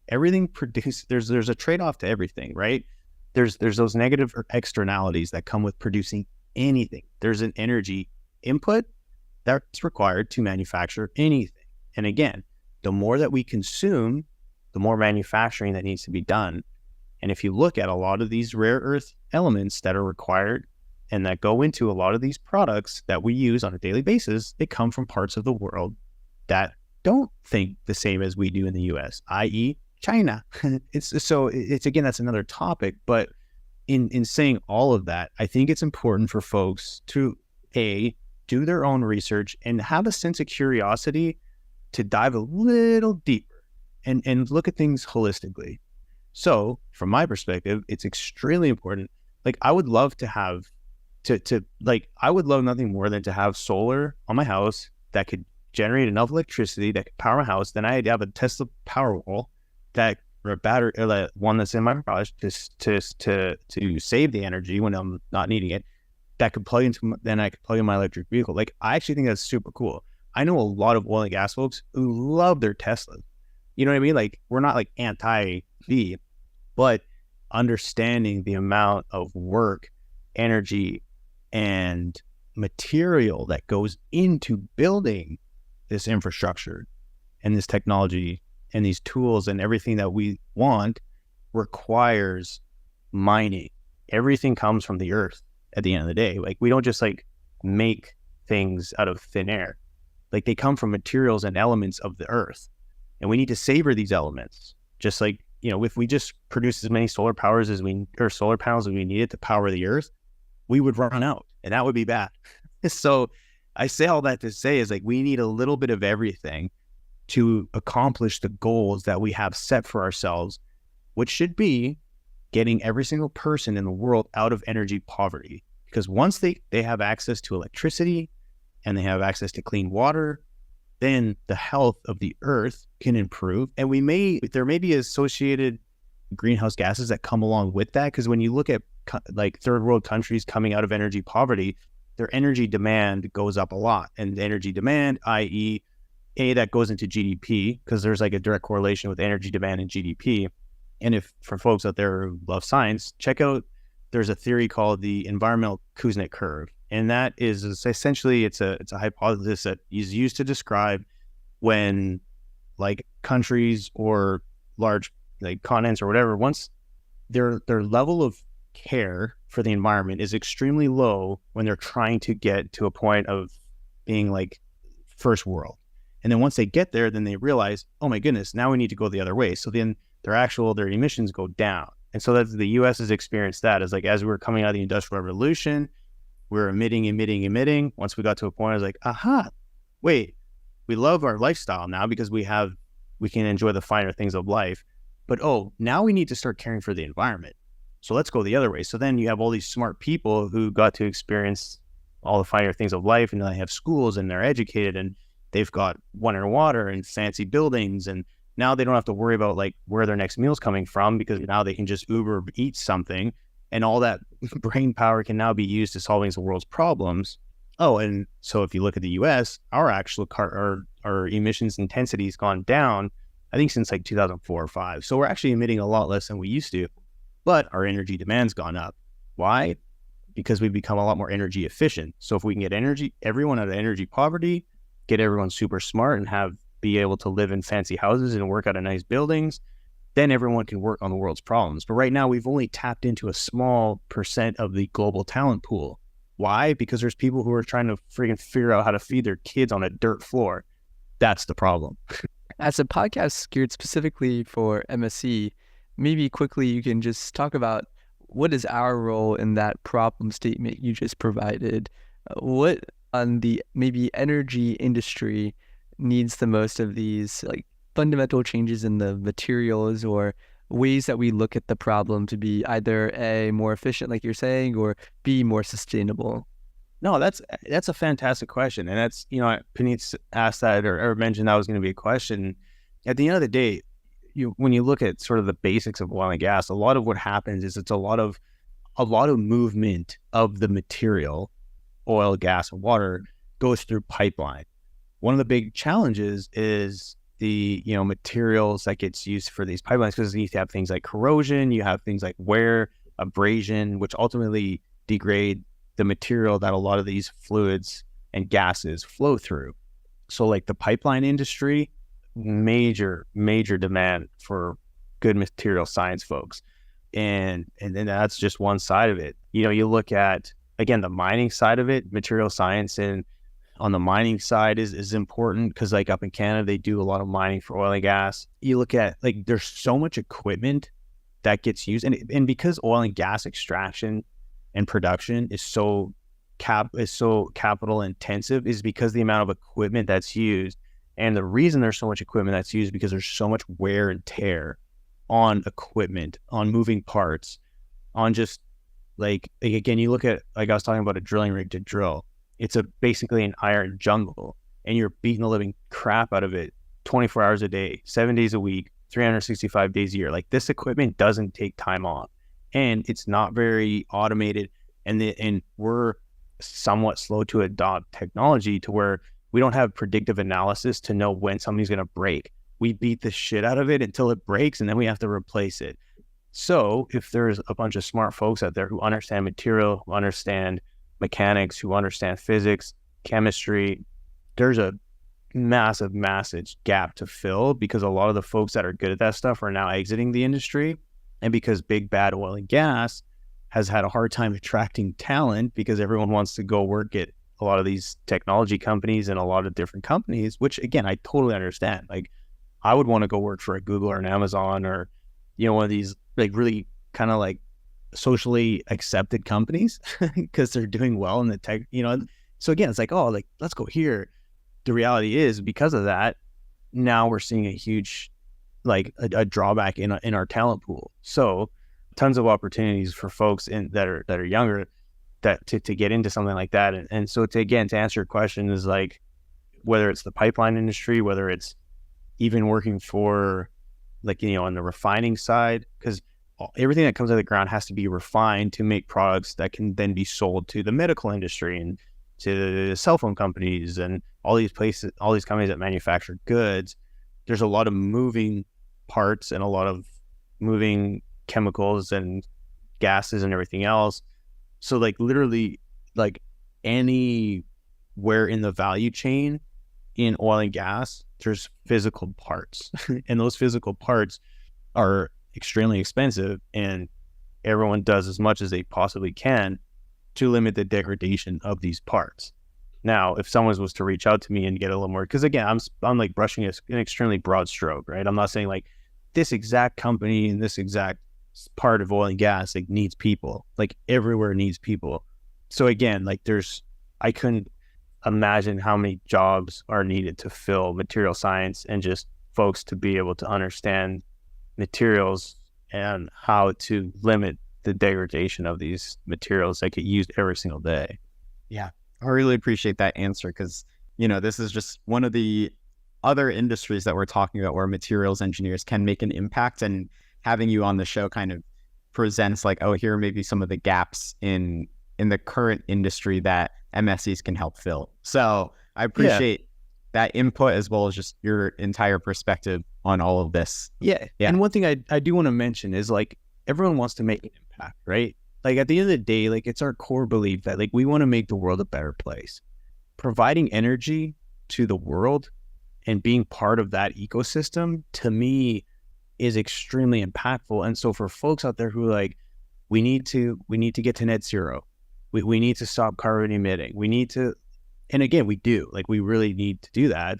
Everything produced, there's a trade-off to everything, right? There's those negative externalities that come with producing anything. There's an energy input that's required to manufacture anything. And again, the more that we consume, the more manufacturing that needs to be done. And if you look at a lot of these rare earth elements that are required and that go into a lot of these products that we use on a daily basis, they come from parts of the world that don't think the same as we do in the US, i.e. China. It's again, that's another topic, but in saying all of that, I think it's important for folks to do their own research and have a sense of curiosity to dive a little deeper and look at things holistically. So from my perspective, it's extremely important. Like I would love to have I would love nothing more than to have solar on my house that could generate enough electricity that could power my house. Then I'd have a Tesla Powerwall or a battery, or one that's in my garage to save the energy when I'm not needing it. That could plug into, then I could plug in my electric vehicle. Like I actually think that's super cool. I know a lot of oil and gas folks who love their Teslas. You know what I mean? Like we're not like anti-V, but understanding the amount of work, energy, and material that goes into building this infrastructure and this technology and these tools and everything that we want requires mining. Everything comes from the earth at the end of the day. Like, we don't just like make things out of thin air. Like, they come from materials and elements of the earth, and we need to savor these elements. Just like, you know, if we just produce as many solar panels as we needed to power the earth, we would run out, and that would be bad. So I say all that to say is, like, we need a little bit of everything to accomplish the goals that we have set for ourselves, which should be getting every single person in the world out of energy poverty. Because once they have access to electricity and they have access to clean water, then the health of the earth can improve. And there may be associated greenhouse gases that come along with that. Because when you look at like third world countries coming out of energy poverty, their energy demand goes up a lot. And the energy demand, i.e., that goes into GDP, because there's like a direct correlation with energy demand and GDP. And if for folks out there who love science, check out, there's a theory called the environmental Kuznets curve. And that is essentially, it's a hypothesis that is used to describe when like countries or large like continents or whatever, once their level of care for the environment is extremely low when they're trying to get to a point of being like first world. And then once they get there, then they realize, oh my goodness, now we need to go the other way. So then their emissions go down. And so that's the US has experienced that, is like, as we were coming out of the Industrial Revolution, we were emitting. Once we got to a point, I was like, aha, wait, we love our lifestyle now because we can enjoy the finer things of life. But now we need to start caring for the environment. So let's go the other way. So then you have all these smart people who got to experience all the finer things of life, and they have schools and they're educated and they've got running water and fancy buildings, and now they don't have to worry about like where their next meal's coming from, because now they can just Uber eat something, and all that brain power can now be used to solving the world's problems. And so if you look at the US, our actual our emissions intensity has gone down, I think, since like 2004 or 5. So we're actually emitting a lot less than we used to, but our energy demand's gone up. Why? Because we've become a lot more energy efficient. So if we can get everyone out of energy poverty, get everyone super smart and be able to live in fancy houses and work out of nice buildings, then everyone can work on the world's problems. But right now we've only tapped into a small percent of the global talent pool. Why? Because there's people who are trying to freaking figure out how to feed their kids on a dirt floor. That's the problem. As a podcast geared specifically for MSE, maybe quickly you can just talk about what is our role in that problem statement you just provided. What on the maybe energy industry needs the most of these like fundamental changes in the materials or ways that we look at the problem to be either A, more efficient, like you're saying, or B, more sustainable? No, that's a fantastic question. And that's, Puneet asked that or mentioned that was going to be a question. At the end of the day, when you look at sort of the basics of oil and gas, a lot of what happens is it's a lot of movement of the material, oil, gas, and water, goes through pipeline. One of the big challenges is the materials that gets used for these pipelines, because you have things like corrosion, you have things like wear, abrasion, which ultimately degrade the material that a lot of these fluids and gases flow through. So like the pipeline industry, major demand for good material science folks. And then that's just one side of it. You look at, again, the mining side of it, material science, and on the mining side is important, because like up in Canada, they do a lot of mining for oil and gas. You look at like, there's so much equipment that gets used. And because oil and gas extraction and production is so capital intensive, is because the amount of equipment that's used. And the reason there's so much equipment that's used, because there's so much wear and tear on equipment, on moving parts, on just like again, you look at, like I was talking about, a drilling rig to drill. It's basically an iron jungle, and you're beating the living crap out of it 24 hours a day, 7 days a week, 365 days a year. Like, this equipment doesn't take time off, and it's not very automated. And we're somewhat slow to adopt technology to where we don't have predictive analysis to know when something's going to break. We beat the shit out of it until it breaks, and then we have to replace it. So if there's a bunch of smart folks out there who understand material, who understand mechanics, who understand physics, chemistry, there's a massive gap to fill, because a lot of the folks that are good at that stuff are now exiting the industry. And because big bad oil and gas has had a hard time attracting talent, because everyone wants to go work at a lot of these technology companies and a lot of different companies, which again, I totally understand. Like, I would want to go work for a Google or an Amazon or, one of these like really kind of like socially accepted companies because they're doing well in the tech, So again, it's like, oh, like, let's go here. The reality is, because of that, now we're seeing a huge, like a drawback in our talent pool. So tons of opportunities for folks that are younger that to get into something like that. And so to answer your question, is like, whether it's the pipeline industry, whether it's even working for like, on the refining side, because everything that comes out of the ground has to be refined to make products that can then be sold to the medical industry and to the cell phone companies and all these places, all these companies that manufacture goods. There's a lot of moving parts and a lot of moving chemicals and gases and everything else. So like literally, like anywhere in the value chain in oil and gas, there's physical parts and those physical parts are extremely expensive, and everyone does as much as they possibly can to limit the degradation of these parts. Now, if someone was to reach out to me and get a little more, because again, I'm like brushing an extremely broad stroke, right? I'm not saying like this exact company and this exact part of oil and gas like needs people, like everywhere needs people. So again, like I couldn't imagine how many jobs are needed to fill material science and just folks to be able to understand materials and how to limit the degradation of these materials that get used every single day. Yeah, I really appreciate that answer, because, this is just one of the other industries that we're talking about where materials engineers can make an impact, and having you on the show kind of presents like, oh, here are maybe some of the gaps in the current industry that MSEs can help fill. So I appreciate that input, as well as just your entire perspective on all of this. Yeah. And one thing I do want to mention is like, everyone wants to make an impact, right? Like at the end of the day, like it's our core belief that like we want to make the world a better place. Providing energy to the world and being part of that ecosystem, to me, is extremely impactful. And so for folks out there who like, we need to get to net zero. We need to stop carbon emitting. We need to, and again, we do, like we really need to do that.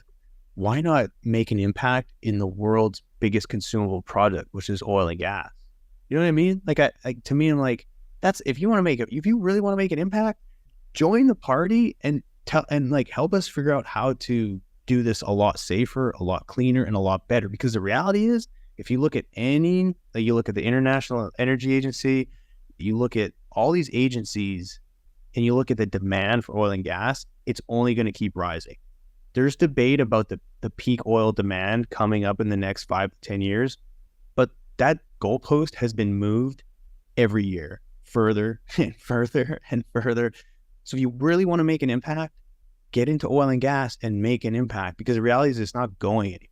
Why not make an impact in the world's biggest consumable product, which is oil and gas? You know what I mean? Like, to me, I'm like, if you really want to make an impact, join the party and like help us figure out how to do this a lot safer, a lot cleaner, and a lot better. Because the reality is, if you look at you look at the International Energy Agency, you look at all these agencies, and you look at the demand for oil and gas, it's only going to keep rising. There's debate about the peak oil demand coming up in the next 5 to 10 years, but that goalpost has been moved every year, further and further and further. So if you really want to make an impact, get into oil and gas and make an impact, because the reality is it's not going anywhere.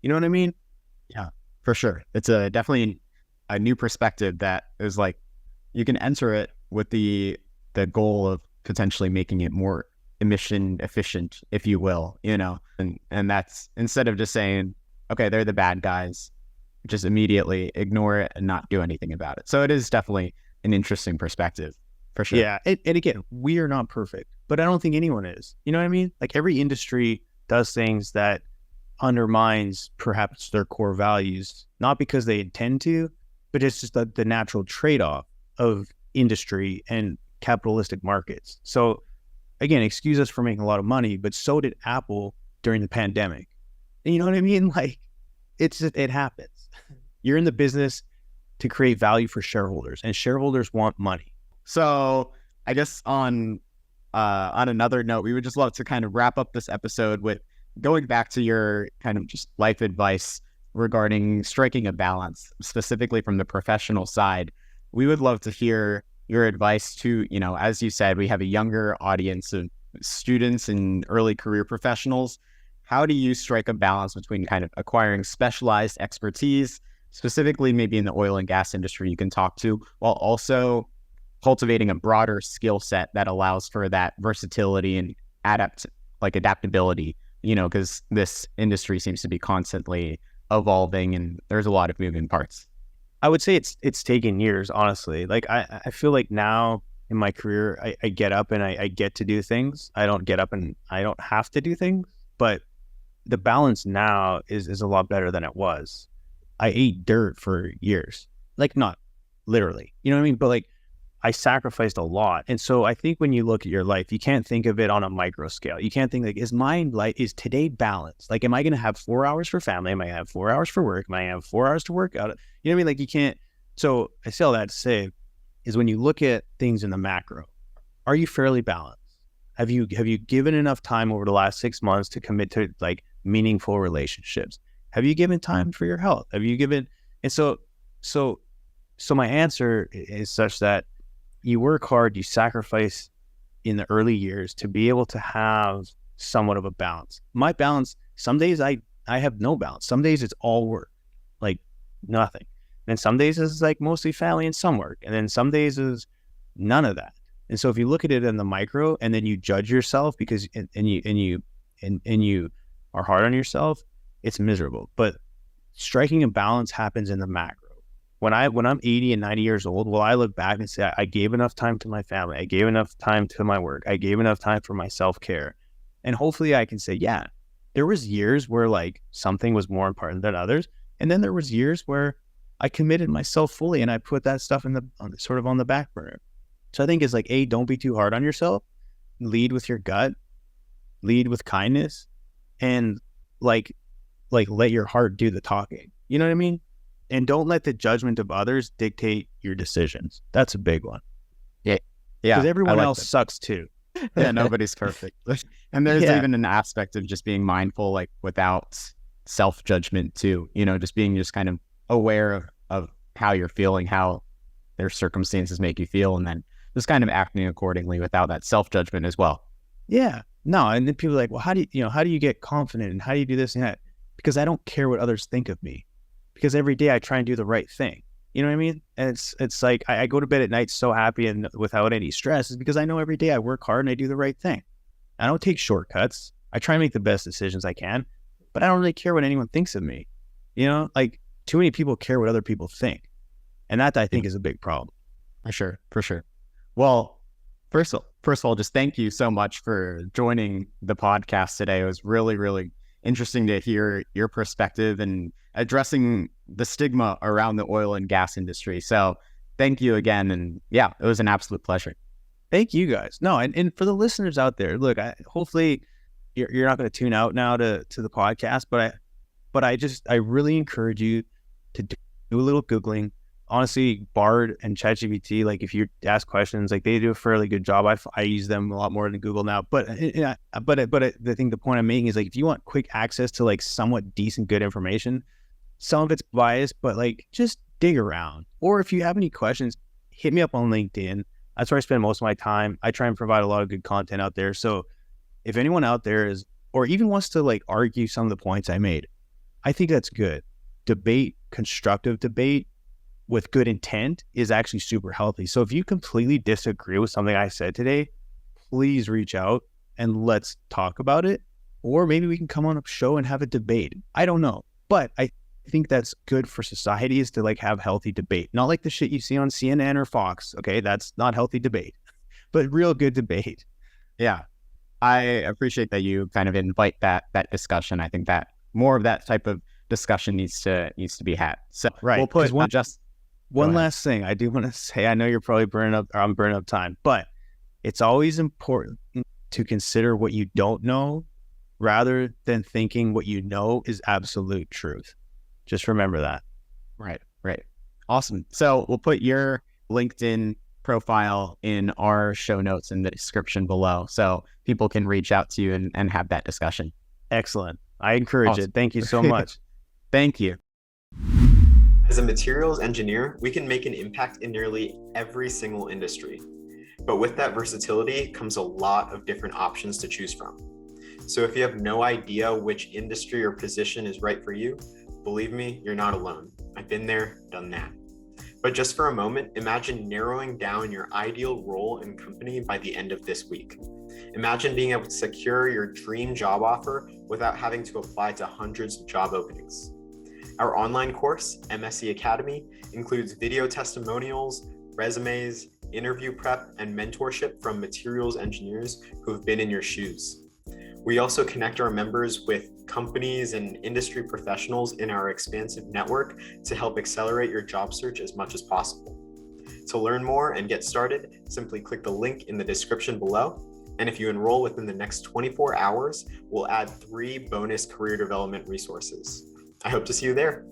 You know what I mean? Yeah, for sure. It's definitely a new perspective that is like, you can enter it with the goal of potentially making it more emission efficient, if you will, and that's, instead of just saying, okay, they're the bad guys, just immediately ignore it and not do anything about it. So it is definitely an interesting perspective, for sure. Yeah. And again, we are not perfect, but I don't think anyone is. You know what I mean? Like every industry does things that undermines perhaps their core values, not because they intend to, but it's just the natural trade-off of industry and capitalistic markets. So again, excuse us for making a lot of money, but so did Apple during the pandemic. And you know what I mean? Like, it happens. You're in the business to create value for shareholders, and shareholders want money. So I guess on another note, we would just love to kind of wrap up this episode with going back to your kind of just life advice regarding striking a balance, specifically from the professional side. We would love to hear your advice to, as you said, we have a younger audience of students and early career professionals. How do you strike a balance between kind of acquiring specialized expertise specifically maybe in the oil and gas industry you can talk to, while also cultivating a broader skill set that allows for that versatility and adaptability, because this industry seems to be constantly evolving and there's a lot of moving parts. I would say it's taken years, honestly. Like I feel like now in my career, I get up and I get to do things. I don't get up and I don't have to do things, but the balance now is a lot better than it was. I ate dirt for years, like not literally, you know what I mean? But like I sacrificed a lot. And so I think when you look at your life, you can't think of it on a micro scale. You can't think like, is today balanced? Like, am I going to have 4 hours for family? Am I going to have 4 hours for work? Am I going to have 4 hours to work out? You know what I mean? Like you can't. So I say all that to say is when you look at things in the macro, are you fairly balanced? Have you given enough time over the last 6 months to commit to like meaningful relationships? Have you given time for your health? Have you given? And so my answer is such that you work hard, you sacrifice in the early years to be able to have somewhat of a balance. My balance, some days I have no balance. Some days it's all work, like nothing. And some days it's like mostly family and some work. And then some days is none of that. And so if you look at it in the micro and then you judge yourself because and you are hard on yourself, it's miserable. But striking a balance happens in the macro. When I'm 80 and 90 years old, will I look back and say, I gave enough time to my family. I gave enough time to my work. I gave enough time for my self-care. And hopefully I can say, yeah, there was years where like something was more important than others. And then there was years where I committed myself fully and I put that stuff on the back burner. So I think it's like, don't be too hard on yourself. Lead with your gut, lead with kindness, and like let your heart do the talking. You know what I mean? And don't let the judgment of others dictate your decisions. That's a big one. Yeah. Because everyone else sucks too. Yeah, nobody's perfect. And there's even an aspect of just being mindful, like without self-judgment too, just being kind of aware of how you're feeling, how their circumstances make you feel, and then just kind of acting accordingly without that self-judgment as well. Yeah. No, and then people are like, well, how do you get confident and how do you do this and that? Because I don't care what others think of me. Because every day I try and do the right thing. You know what I mean? And it's like I go to bed at night so happy and without any stress is because I know every day I work hard and I do the right thing. I don't take shortcuts. I try and make the best decisions I can, but I don't really care what anyone thinks of me. Like too many people care what other people think. And that I think is a big problem. For sure. Well, first of all, just thank you so much for joining the podcast today. It was really, really interesting to hear your perspective and addressing the stigma around the oil and gas industry. So thank you again. And yeah, it was an absolute pleasure. Thank you guys. No, and for the listeners out there, look, hopefully you're not going to tune out now to the podcast, but I really encourage you to do a little Googling. Honestly, Bard and ChatGPT, like if you ask questions, like they do a fairly good job. I use them a lot more than Google now. But the point I'm making is like if you want quick access to like somewhat decent, good information, some of it's biased, but like just dig around. Or if you have any questions, hit me up on LinkedIn. That's where I spend most of my time. I try and provide a lot of good content out there. So if anyone out there is, or even wants to like argue some of the points I made, I think that's good. Debate, constructive debate with good intent is actually super healthy. So if you completely disagree with something I said today, please reach out and let's talk about it. Or maybe we can come on a show and have a debate. I don't know. But I think that's good for society is to like have healthy debate. Not like the shit you see on CNN or Fox. Okay. That's not healthy debate, but real good debate. Yeah. I appreciate that you kind of invite that discussion. I think that more of that type of discussion needs to be had. So right. We'll put one last thing I do want to say. I know you're probably I'm burning up time, but it's always important to consider what you don't know rather than thinking what you know is absolute truth. Just remember that. Right. Awesome. So we'll put your LinkedIn profile in our show notes in the description below so people can reach out to you and have that discussion. Excellent. I encourage it. Thank you so much. Thank you. As a materials engineer, we can make an impact in nearly every single industry. But with that versatility comes a lot of different options to choose from. So if you have no idea which industry or position is right for you, believe me, you're not alone. I been there, done that. But just for a moment, imagine narrowing down your ideal role and company by the end of this week. Imagine being able to secure your dream job offer without having to apply to hundreds of job openings. Our online course, MSE Academy, includes video testimonials, resumes, interview prep, and mentorship from materials engineers who have been in your shoes. We also connect our members with companies and industry professionals in our expansive network to help accelerate your job search as much as possible. To learn more and get started, simply click the link in the description below. And if you enroll within the next 24 hours, we'll add 3 bonus career development resources. I hope to see you there.